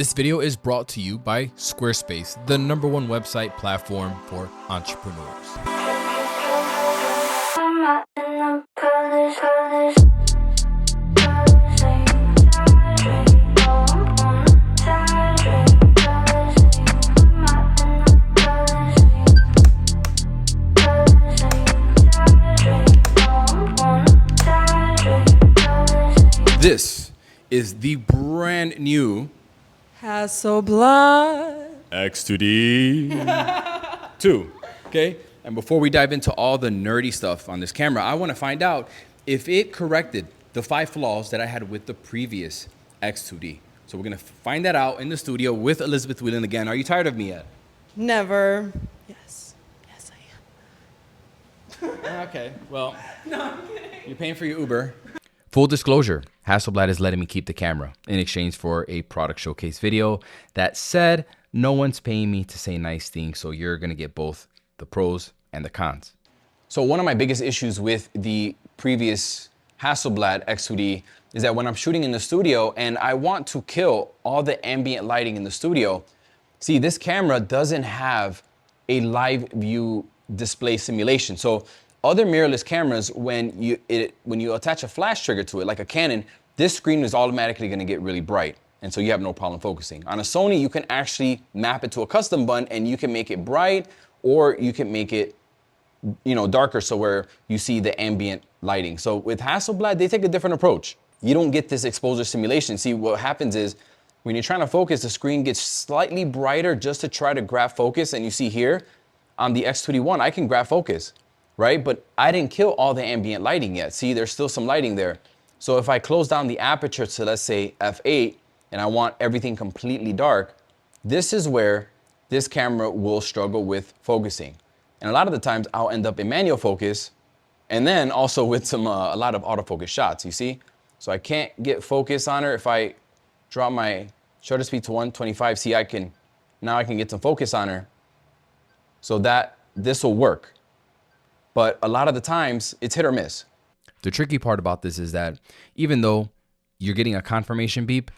This video is brought to you by Squarespace, the #1 website platform for entrepreneurs. This is the brand new Hasselblad X2D 2. Okay, and before we dive into all the nerdy stuff on this camera, I want to find out if it corrected the 5 flaws that I had with the previous X2D. So we're gonna find that out in the studio with Elizabeth Whelan again. Are you tired of me yet? Never. Yes I am. Okay, well, no, I'm kidding. You're paying for your Uber. Full disclosure, Hasselblad is letting me keep the camera in exchange for a product showcase video. That said, no one's paying me to say nice things, so you're gonna get both the pros and the cons. So one of my biggest issues with the previous Hasselblad X2D is that when I'm shooting in the studio and I want to kill all the ambient lighting in the studio, see, this camera doesn't have a live view display simulation. So other mirrorless cameras, when you attach a flash trigger to it, like a Canon, this screen is automatically gonna get really bright. And so you have no problem focusing. On a Sony, you can actually map it to a custom button and you can make it bright, or you can make it, darker, so where you see the ambient lighting. So with Hasselblad, they take a different approach. You don't get this exposure simulation. See, what happens is when you're trying to focus, the screen gets slightly brighter just to try to grab focus. And you see here on the X2D1, I can grab focus, right? But I didn't kill all the ambient lighting yet. See, there's still some lighting there. So if I close down the aperture to, let's say, f8, and I want everything completely dark, this is where this camera will struggle with focusing. And a lot of the times I'll end up in manual focus and then also with a lot of autofocus shots, you see? So I can't get focus on her. If I drop my shutter speed to 125, see, now I can get some focus on her. So that this will work. But a lot of the times it's hit or miss. The tricky part about this is that even though you're getting a confirmation beep,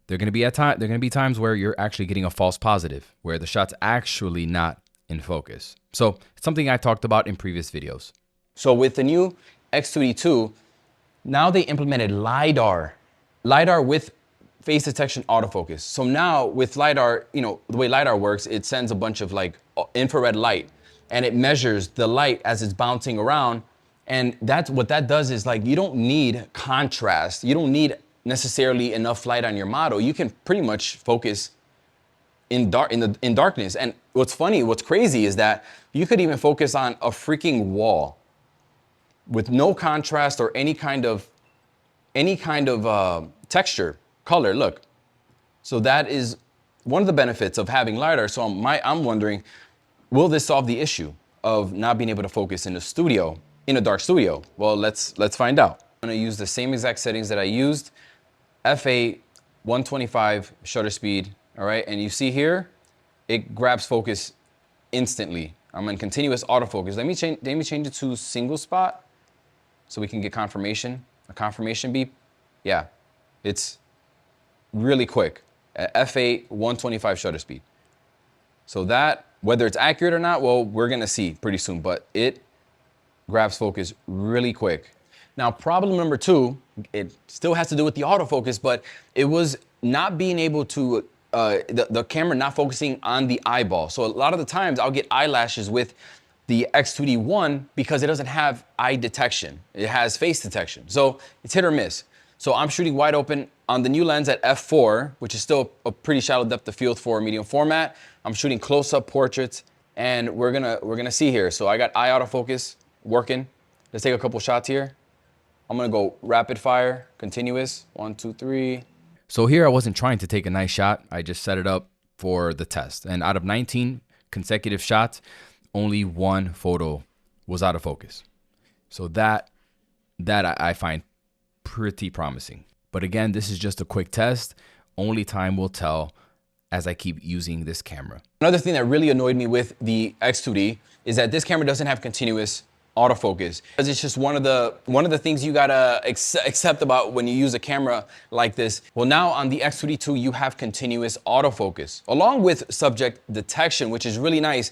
there are going to be times where you're actually getting a false positive, where the shot's actually not in focus. So it's something I talked about in previous videos. So with the new X2D2, now they implemented Lidar with face detection autofocus. So now with Lidar, the way Lidar works, it sends a bunch of infrared light and it measures the light as it's bouncing around. And that's what that does is you don't need contrast. You don't need necessarily enough light on your model. You can pretty much focus in darkness. And what's crazy is that you could even focus on a freaking wall with no contrast or any kind of texture, color. Look, so that is one of the benefits of having Lidar. So I'm wondering, will this solve the issue of not being able to focus in a dark studio? Well, let's find out. I'm gonna use the same exact settings that I used. f8, 125 shutter speed, all right? And you see here, it grabs focus instantly. I'm in continuous autofocus. Let me change it to single spot so we can get a confirmation beep. Yeah, it's really quick. At f8, 125 shutter speed. So that, whether it's accurate or not, well, we're gonna see pretty soon, but it grabs focus really quick. Now, problem number 2, it still has to do with the autofocus, but it was not being able to, the camera not focusing on the eyeball. So a lot of the times I'll get eyelashes with the X2D1 because it doesn't have eye detection. It has face detection. So it's hit or miss. So I'm shooting wide open on the new lens at f4, which is still a pretty shallow depth of field for medium format. I'm shooting close-up portraits, and we're gonna see here. So I got eye autofocus working. Let's take a couple shots here. I'm gonna go rapid fire, continuous, 1, 2, 3. So here I wasn't trying to take a nice shot. I just set it up for the test. And out of 19 consecutive shots, only 1 photo was out of focus. So that I find pretty promising. But again, this is just a quick test. Only time will tell as I keep using this camera. Another thing that really annoyed me with the X2D is that this camera doesn't have continuous autofocus, because it's just one of the things you gotta accept about when you use a camera like this. Well, now on the X2D II, you have continuous autofocus along with subject detection, which is really nice.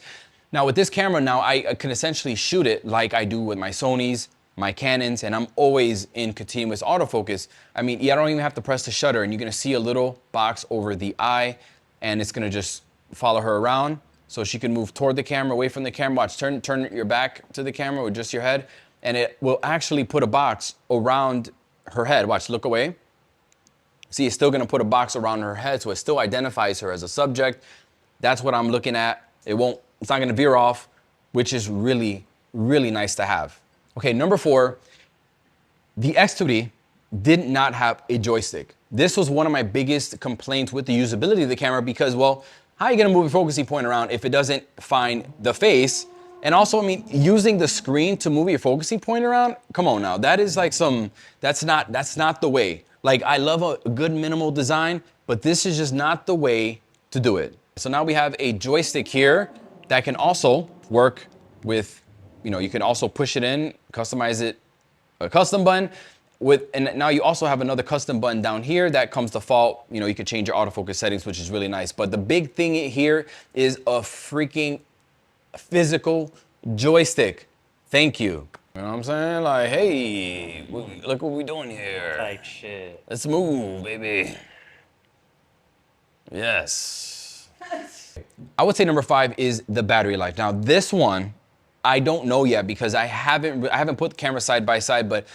Now with this camera, now I can essentially shoot it like I do with my Sonys, my Canons, and I'm always in continuous autofocus. I mean, I don't even have to press the shutter, and you're gonna see a little box over the eye, and it's gonna just follow her around. So she can move toward the camera, away from the camera. Watch, turn your back to the camera with just your head, and it will actually put a box around her head. Watch, look away. See, it's still gonna put a box around her head, so it still identifies her as a subject. That's what I'm looking at. It's not gonna veer off, which is really, really nice to have. Okay, number 4, the X2D did not have a joystick. This was one of my biggest complaints with the usability of the camera because, well, how are you gonna move your focusing point around if it doesn't find the face? And also, I mean, using the screen to move your focusing point around, come on now, that is like that's not the way. Like, I love a good minimal design, but this is just not the way to do it. So now we have a joystick here that can also work with, you can also push it in, customize it, a custom button. And now you also have another custom button down here that comes default. You could change your autofocus settings, which is really nice. But the big thing here is a freaking physical joystick. Thank you. You know what I'm saying? Like, hey, look what we doing here. Type shit. Let's move, baby. Yes. I would say number 5 is the battery life. Now this one, I don't know yet because I haven't put the camera side by side, but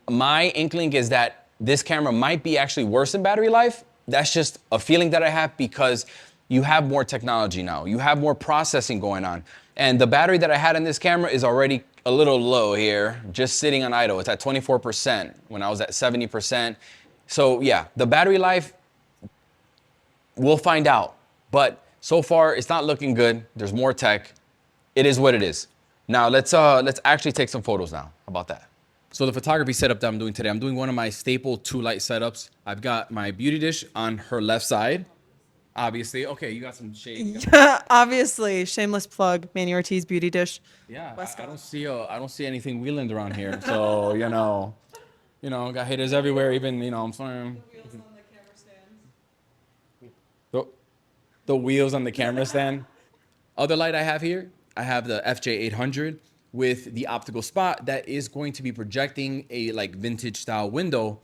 my inkling is that this camera might be actually worse in battery life. That's just a feeling that I have because you have more technology now. You have more processing going on. And the battery that I had in this camera is already a little low here, just sitting on idle. It's at 24% when I was at 70%. So yeah, the battery life, we'll find out. But so far, it's not looking good. There's more tech. It is what it is. Now let's actually take some photos now. How about that? So the photography setup that I'm doing today, I'm doing one of my staple 2-light setups. I've got my beauty dish on her left side. Obviously, okay, you got some shade. Yeah, obviously, shameless plug. Manny Ortiz beauty dish. Yeah, I don't see anything wheeling around here. So got haters everywhere. Even I'm saying. The wheels on the camera stand. Other light I have here, I have the FJ800 with the optical spot that is going to be projecting a like vintage style window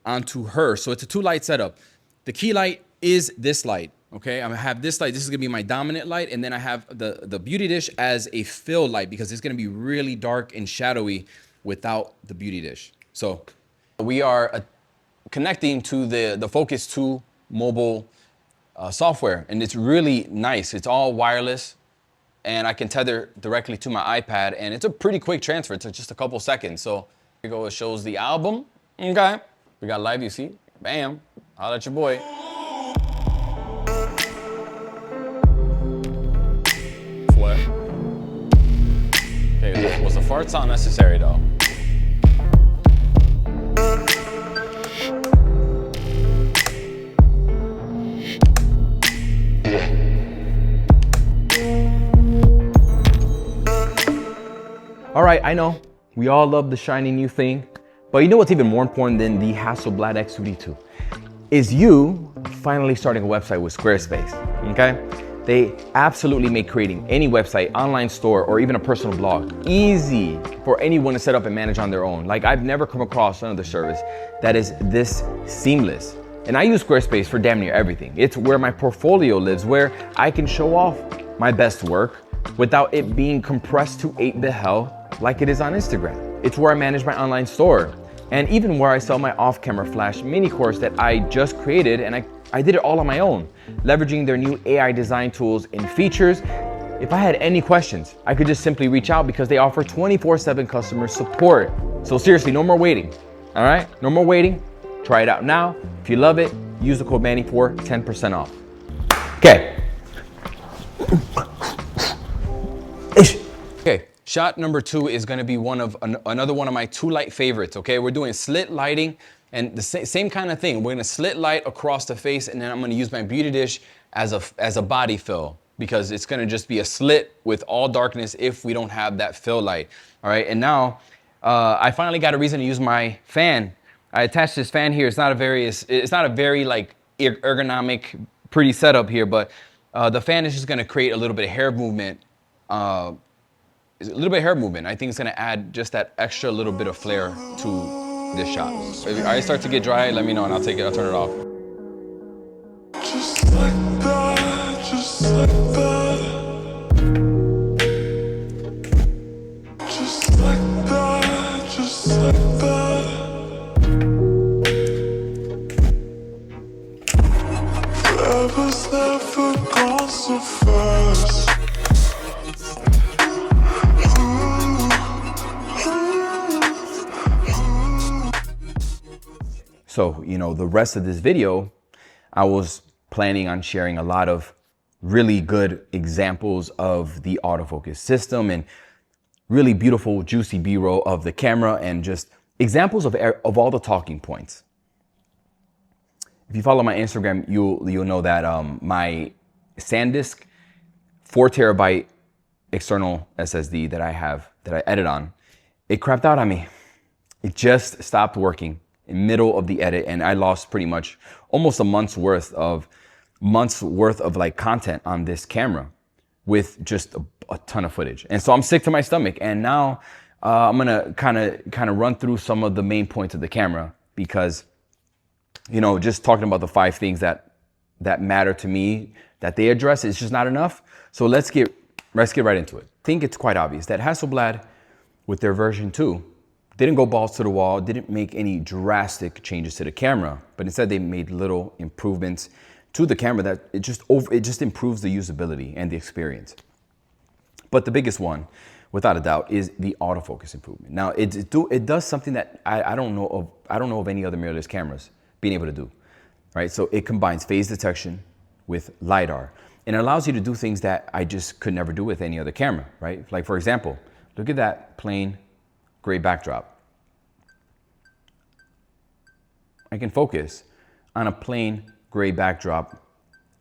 onto her. So it's a 2-light setup. The key light is this light, okay? I'm gonna have this light. This is gonna be my dominant light. And then I have the beauty dish as a fill light because it's gonna be really dark and shadowy without the beauty dish. So we are connecting to the Focus 2 mobile software, and it's really nice. It's all wireless, and I can tether directly to my iPad, and it's a pretty quick transfer. It took just a couple seconds. So here we go. It shows the album. Okay, we got live. You see, bam. Holla at your boy. What? Okay, was the fart sound necessary though? All right, I know, we all love the shiny new thing, but you know what's even more important than the Hasselblad X2D II? Is you finally starting a website with Squarespace, okay? They absolutely make creating any website, online store, or even a personal blog easy for anyone to set up and manage on their own. Like, I've never come across another service that is this seamless. And I use Squarespace for damn near everything. It's where my portfolio lives, where I can show off my best work without it being compressed to 8-bit hell like it is on Instagram. It's where I manage my online store, and even where I sell my off-camera flash mini course that I just created, and I did it all on my own, leveraging their new AI design tools and features. If I had any questions, I could just simply reach out because they offer 24/7 customer support. So seriously, no more waiting, all right? No more waiting. Try it out now. If you love it, use the code Manny for 10% off. Okay. Okay, shot number 2 is gonna be another one of my 2-light favorites, okay? We're doing slit lighting and the same kind of thing. We're gonna slit light across the face, and then I'm gonna use my beauty dish as a body fill. because it's gonna just be a slit with all darkness if we don't have that fill light. All right, and now I finally got a reason to use my fan. I attached this fan here. It's not a very like ergonomic, pretty setup here, but the fan is just gonna create a little bit of hair movement. I think it's gonna add just that extra little bit of flair to this shot. If I start to get dry, let me know and I'll turn it off. Just like that, just like that. Just like that, just like that. Forever's never gone so fast. So, you know, the rest of this video, I was planning on sharing a lot of really good examples of the autofocus system and really beautiful, juicy B-roll of the camera and just examples of all the talking points. If you follow my Instagram, you'll know that my SanDisk 4 terabyte external SSD that I edit on, it crapped out on me. It just stopped working in middle of the edit, and I lost pretty much almost a month's worth of like content on this camera with just a ton of footage. And so I'm sick to my stomach. And now I'm gonna kind of run through some of the main points of the camera, because, you know, just talking about the 5 things that matter to me that they address is just not enough. So let's get right into it. I think it's quite obvious that Hasselblad, with their version 2, didn't go balls to the wall, didn't make any drastic changes to the camera, but instead they made little improvements to the camera that it just improves the usability and the experience. But the biggest one, without a doubt, is the autofocus improvement. Now it does something that I don't know of any other mirrorless cameras being able to do, right? So it combines phase detection with Lidar, and it allows you to do things that I just could never do with any other camera, right? Like, for example, look at that plain gray backdrop. I can focus on a plain gray backdrop,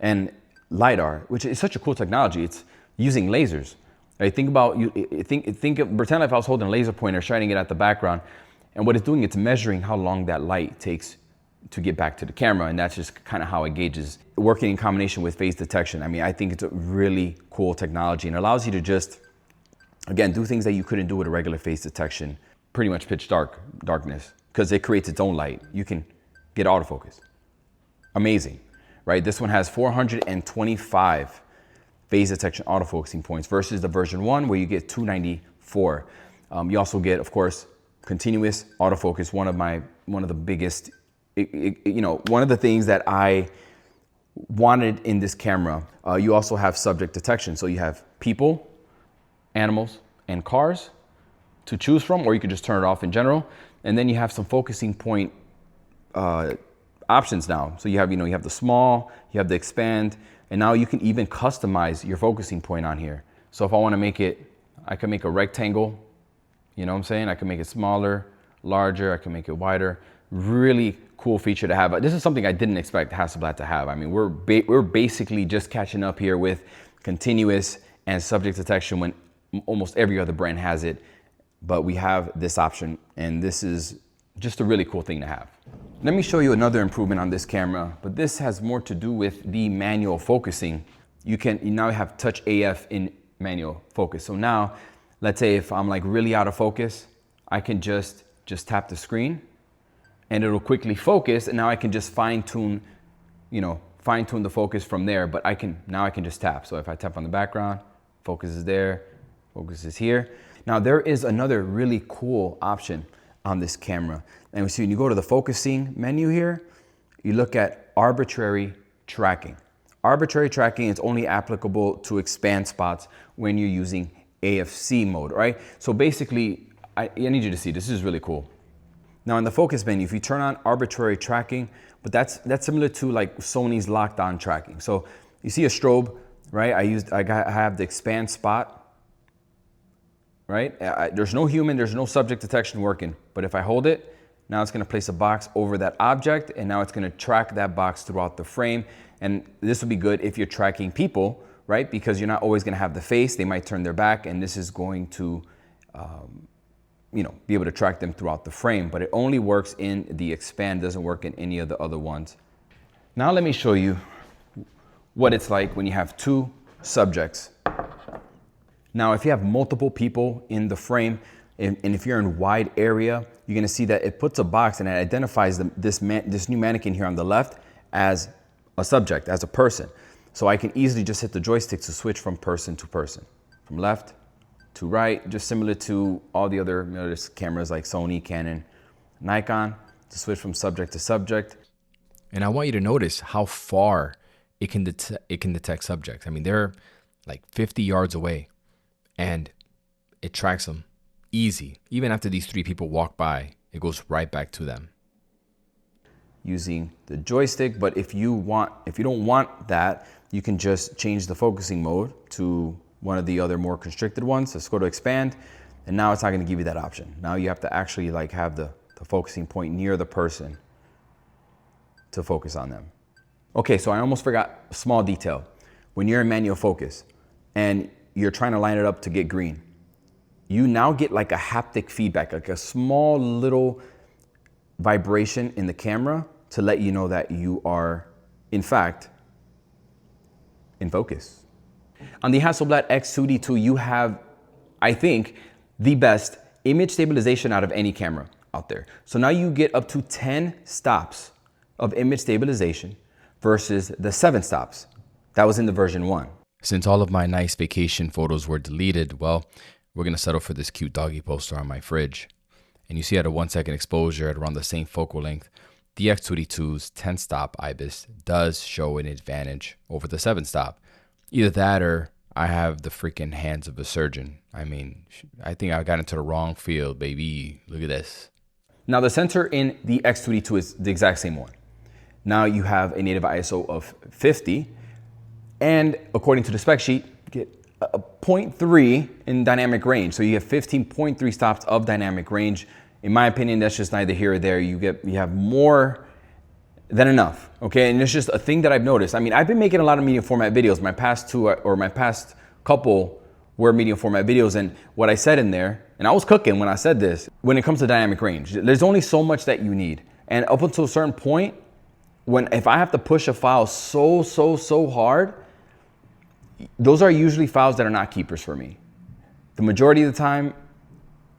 and Lidar, which is such a cool technology, it's using lasers. Right? Pretend like I was holding a laser pointer, shining it at the background, and what it's doing, it's measuring how long that light takes to get back to the camera, and that's just kind of how it gauges. Working in combination with phase detection, I mean, I think it's a really cool technology, and it allows you to just, again, do things that you couldn't do with a regular phase detection, pretty much pitch darkness, because it creates its own light. You can get autofocus. Amazing, right? This one has 425 phase detection autofocusing points versus the version 1 where you get 294. You also get, of course, continuous autofocus. One of the biggest, one of the things that I wanted in this camera. You also have subject detection. So you have people, animals, and cars to choose from, or you could just turn it off in general. And then you have some focusing point options now. So you have the small, you have the expand, and now you can even customize your focusing point on here. So if I want to make it, I can make a rectangle, you know what I'm saying? I can make it smaller, larger, I can make it wider. Really cool feature to have. This is something I didn't expect Hasselblad to have. I mean, we're basically just catching up here with continuous and subject detection when almost every other brand has it, but we have this option, and this is just a really cool thing to have. Let me show you another improvement on this camera, but this has more to do with the manual focusing. You now have touch AF in manual focus. So now, let's say if I'm like really out of focus, I can just tap the screen and it'll quickly focus, and now I can just fine tune the focus from there, but now I can just tap. So if I tap on the background, focus is there, focus is here. Now there is another really cool option on this camera. And we see when you go to the focusing menu here, you look at arbitrary tracking. Arbitrary tracking is only applicable to expand spots when you're using AFC mode, right? So basically, I need you to see, this is really cool. Now in the focus menu, if you turn on arbitrary tracking, but that's similar to like Sony's locked on tracking. So you see a strobe, right? I have the expand spot, right? There's no human, there's no subject detection working, but if I hold it, now it's gonna place a box over that object, and now it's gonna track that box throughout the frame. And this would be good if you're tracking people, right? Because you're not always gonna have the face. They might turn their back, and this is going to, you know, be able to track them throughout the frame, but it only works in the expand, doesn't work in any of the other ones. Now let me show you what it's like when you have two subjects. Now, if you have multiple people in the frame, and if you're in wide area, you're gonna see that it puts a box and it identifies this new mannequin here on the left as a subject, as a person. So I can easily just hit the joystick to switch from person to person, from left to right, just similar to all the other, you know, there's cameras like Sony, Canon, Nikon, to switch from subject to subject. And I want you to notice how far it can detect subjects. I mean, they're like 50 yards away and it tracks them easy. Even after these three people walk by, it goes right back to them. Using the joystick, but if you don't want that, you can just change the focusing mode to one of the other more constricted ones. Let's go to expand, and now it's not gonna give you that option. Now you have to actually like have the focusing point near the person to focus on them. Okay, so I almost forgot a small detail. When you're in manual focus and you're trying to line it up to get green, you now get like a haptic feedback, like a small little vibration in the camera to let you know that you are, in fact, in focus. On the Hasselblad X2D 2, you have, I think, the best image stabilization out of any camera out there. So now you get up to 10 stops of image stabilization versus the 7 stops. That was in the version 1. Since all of my nice vacation photos were deleted, well, we're gonna settle for this cute doggy poster on my fridge. And you see at a 1 second exposure at around the same focal length, the X2D2's 10 stop IBIS does show an advantage over the 7 stop. Either that or I have the freaking hands of a surgeon. I mean, I think I got into the wrong field, baby. Look at this. Now the sensor in the X2D2 is the exact same one. Now you have a native ISO of 50, and according to the spec sheet, get a 0.3 in dynamic range. So you have 15.3 stops of dynamic range. In my opinion, that's just neither here or there. You have more than enough, okay? And it's just a thing that I've noticed. I mean, I've been making a lot of medium format videos. My past two, or my past couple, were medium format videos, and what I said in there, and I was cooking when I said this, when it comes to dynamic range, there's only so much that you need. And up until a certain point, if I have to push a file so hard, those are usually files that are not keepers for me. The majority of the time,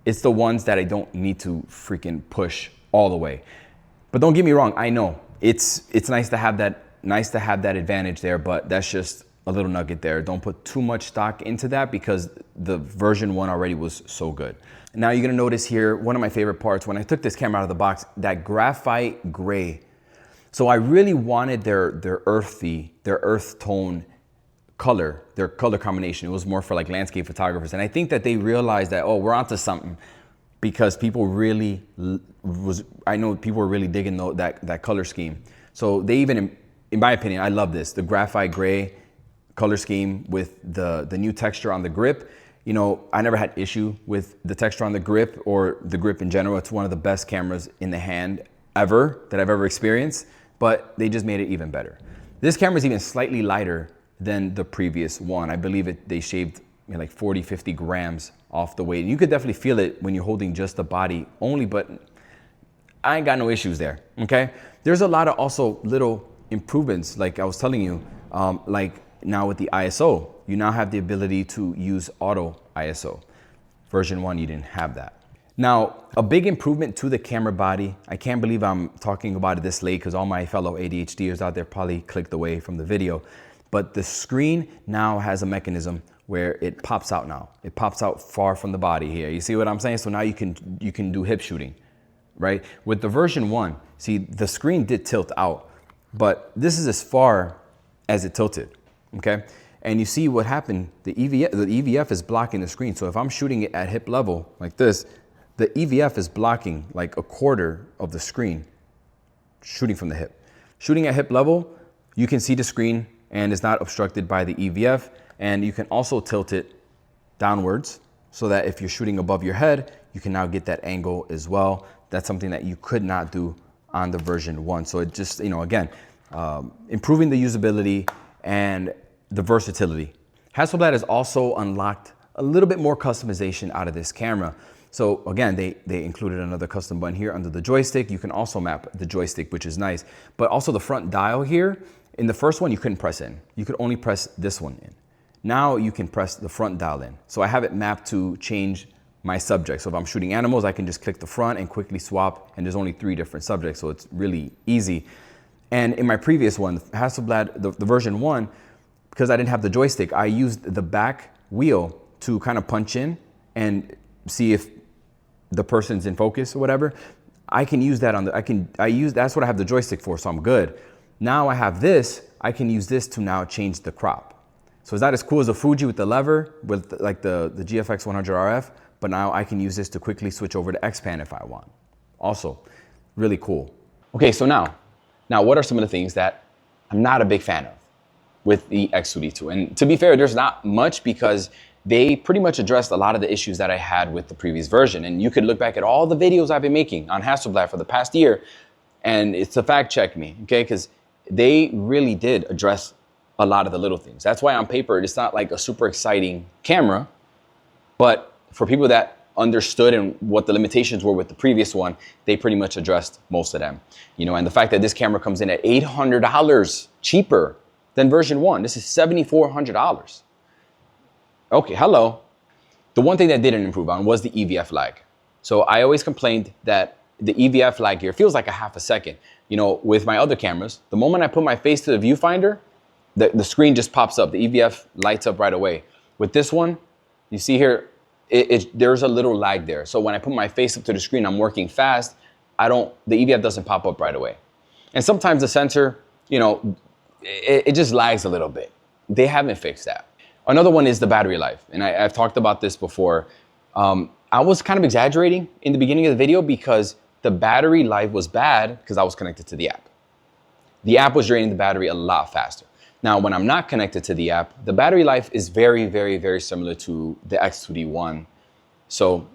it's the ones that I don't need to freaking push all the way. But don't get me wrong, I know it's nice to have that advantage there, but that's just a little nugget there. Don't put too much stock into that because the version 1 already was so good. Now you're gonna notice here, one of my favorite parts, when I took this camera out of the box, that graphite gray. So I really wanted their earth tone color, their color combination. It was more for like landscape photographers. And I think that they realized that, oh, we're onto something, because people really I know people were really digging that color scheme. So they even, in my opinion, I love this, the graphite gray color scheme with the new texture on the grip. You know, I never had issue with the texture on the grip or the grip in general. It's one of the best cameras in the hand ever that I've ever experienced, but they just made it even better. This camera is even slightly lighter than the previous one. I believe they shaved like 40, 50 grams off the weight. And you could definitely feel it when you're holding just the body only, but I ain't got no issues there, okay? There's a lot of also little improvements, like I was telling you, like now with the ISO, you now have the ability to use auto ISO. Version 1, you didn't have that. Now, a big improvement to the camera body, I can't believe I'm talking about it this late because all my fellow ADHDers out there probably clicked away from the video, but the screen now has a mechanism where it pops out now. It pops out far from the body here. You see what I'm saying? So now you can do hip shooting, right? With the version 1, see, the screen did tilt out, but this is as far as it tilted, okay? And you see what happened, the EVF is blocking the screen. So if I'm shooting it at hip level like this, the EVF is blocking like a quarter of the screen, shooting from the hip. Shooting at hip level, you can see the screen and it's not obstructed by the EVF. And you can also tilt it downwards so that if you're shooting above your head, you can now get that angle as well. That's something that you could not do on the version 1. So it just, you know, again, improving the usability and the versatility Hasselblad has also unlocked a little bit more customization out of this camera. So again, they included another custom button here under the joystick. You can also map the joystick, which is nice. But also the front dial here, in the first one, you couldn't press in. You could only press this one in. Now you can press the front dial in. So I have it mapped to change my subject. So if I'm shooting animals, I can just click the front and quickly swap, and there's only 3 different subjects, so it's really easy. And in my previous one, Hasselblad, the version 1, because I didn't have the joystick, I used the back wheel to kind of punch in and see if the person's in focus or whatever. I can use that on the, that's what I have the joystick for, so I'm good. Now I have this, I can use this to now change the crop. So it's not as cool as a Fuji with the lever, with like the GFX 100 RF, but now I can use this to quickly switch over to X-Pan if I want. Also, really cool. Okay, so now what are some of the things that I'm not a big fan of with the X2D2? And to be fair, there's not much, because they pretty much addressed a lot of the issues that I had with the previous version. And you could look back at all the videos I've been making on Hasselblad for the past year, and it's a fact check me, okay? Because they really did address a lot of the little things. That's why on paper, it's not like a super exciting camera, but for people that understood and what the limitations were with the previous one, they pretty much addressed most of them. You know, and the fact that this camera comes in at $800 cheaper than version 1, this is $7,400. Okay, hello. The one thing that didn't improve on was the EVF lag. So I always complained that the EVF lag here feels like a half a second. You know, with my other cameras, the moment I put my face to the viewfinder, the screen just pops up. The EVF lights up right away. With this one, you see here, there's a little lag there. So when I put my face up to the screen, I'm working fast. The EVF doesn't pop up right away. And sometimes the sensor, you know, it just lags a little bit. They haven't fixed that. Another one is the battery life. And I've talked about this before. I was kind of exaggerating in the beginning of the video because the battery life was bad because I was connected to the app. The app was draining the battery a lot faster. Now, when I'm not connected to the app, the battery life is very, very, very similar to the X2D1. So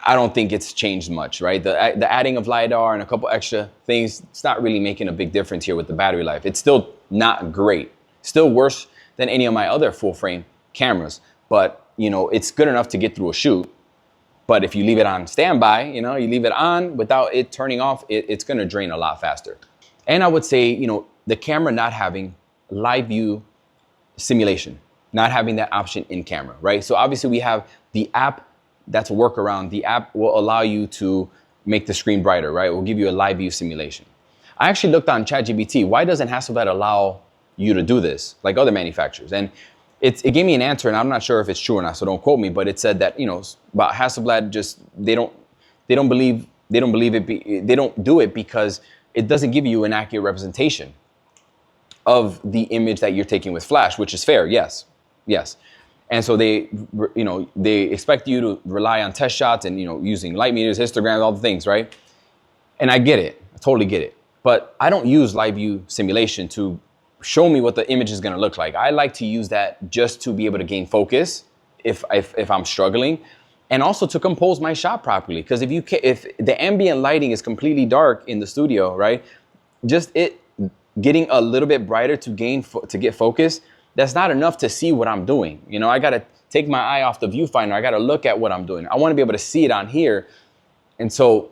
I don't think it's changed much, right? The adding of Lidar and a couple extra things, it's not really making a big difference here with the battery life. It's still not great. Still worse than any of my other full frame cameras. But, you know, it's good enough to get through a shoot. But if you leave it on standby, you know, you leave it on without it turning off, it's gonna drain a lot faster. And I would say, you know, the camera not having live view simulation, not having that option in camera, right? So obviously we have the app, that's a workaround. The app will allow you to make the screen brighter, right? It will give you a live view simulation. I actually looked on ChatGPT, why doesn't Hasselblad allow you to do this like other manufacturers? And it gave me an answer, and I'm not sure if it's true or not, so don't quote me, but it said that, you know, about Hasselblad, just they don't do it because it doesn't give you an accurate representation of the image that you're taking with flash, which is fair, yes. And so they expect you to rely on test shots and, you know, using light meters, histograms, all the things, right? And I get it, I totally get it. But I don't use live view simulation to show me what the image is gonna look like. I like to use that just to be able to gain focus if I'm struggling, and also to compose my shot properly. Because if the ambient lighting is completely dark in the studio, right? Just it getting a little bit brighter to get focus, that's not enough to see what I'm doing. You know, I gotta take my eye off the viewfinder. I gotta look at what I'm doing. I wanna be able to see it on here. And so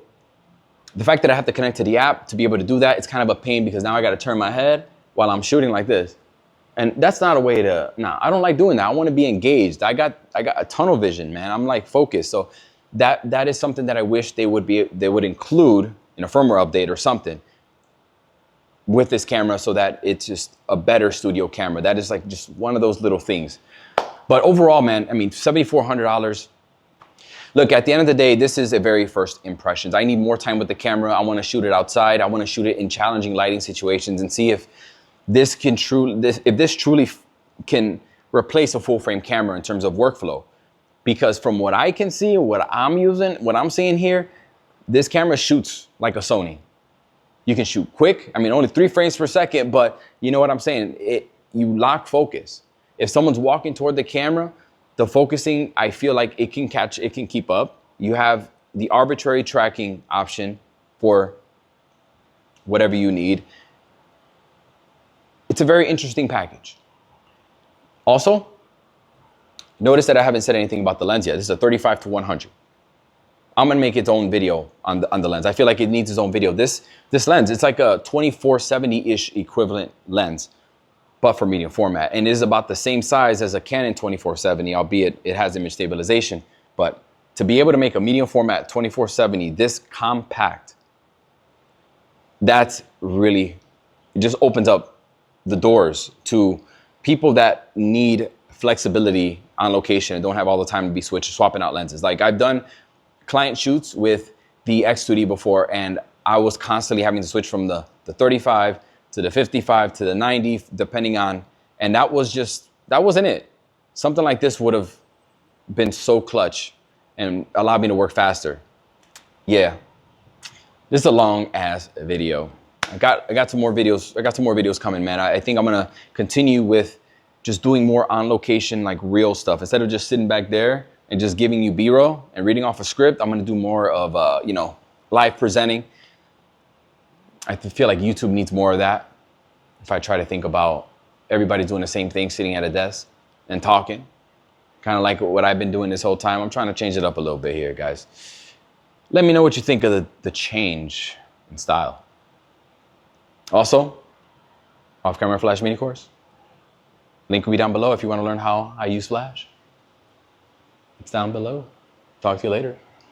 the fact that I have to connect to the app to be able to do that, it's kind of a pain because now I gotta turn my head while I'm shooting like this. And that's not a way to, I don't like doing that. I wanna be engaged. I got a tunnel vision, man. I'm like focused. So that is something that I wish they would include in a firmware update or something with this camera, so that it's just a better studio camera. That is like just one of those little things. But overall, man, I mean, $7,400. Look, at the end of the day, this is a very first impressions. I need more time with the camera. I want to shoot it outside. I want to shoot it in challenging lighting situations and see if this truly can replace a full frame camera in terms of workflow. Because from what I can see, what I'm seeing here, this camera shoots like a Sony. You can shoot quick. I mean, only 3 frames per second, but you know what I'm saying? You lock focus. If someone's walking toward the camera, the focusing, I feel like it can keep up. You have the arbitrary tracking option for whatever you need. It's a very interesting package. Also, Notice that I haven't said anything about the lens yet. This is a 35 to 100. I'm gonna make its own video on the lens. I feel like it needs its own video. This lens, it's like a 2470-ish equivalent lens, but for medium format. And it is about the same size as a Canon 2470, albeit it has image stabilization. But to be able to make a medium format 2470 this compact, that's really, it just opens up the doors to people that need flexibility on location and don't have all the time to be swapping out lenses. Like I've done client shoots with the X2D before, and I was constantly having to switch from the 35 to the 55 to the 90, depending on, and that wasn't it. Something like this would have been so clutch and allowed me to work faster. Yeah, this is a long ass video. I got some more videos coming, man. I think I'm gonna continue with just doing more on location, like real stuff. Instead of just sitting back there and just giving you B-roll and reading off a script, I'm gonna do more of, live presenting. I feel like YouTube needs more of that. If I try to think about everybody doing the same thing, sitting at a desk and talking, kind of like what I've been doing this whole time. I'm trying to change it up a little bit here, guys. Let me know what you think of the change in style. Also, off-camera Flash mini course. Link will be down below if you want to learn how I use Flash. It's down below. Talk to you later.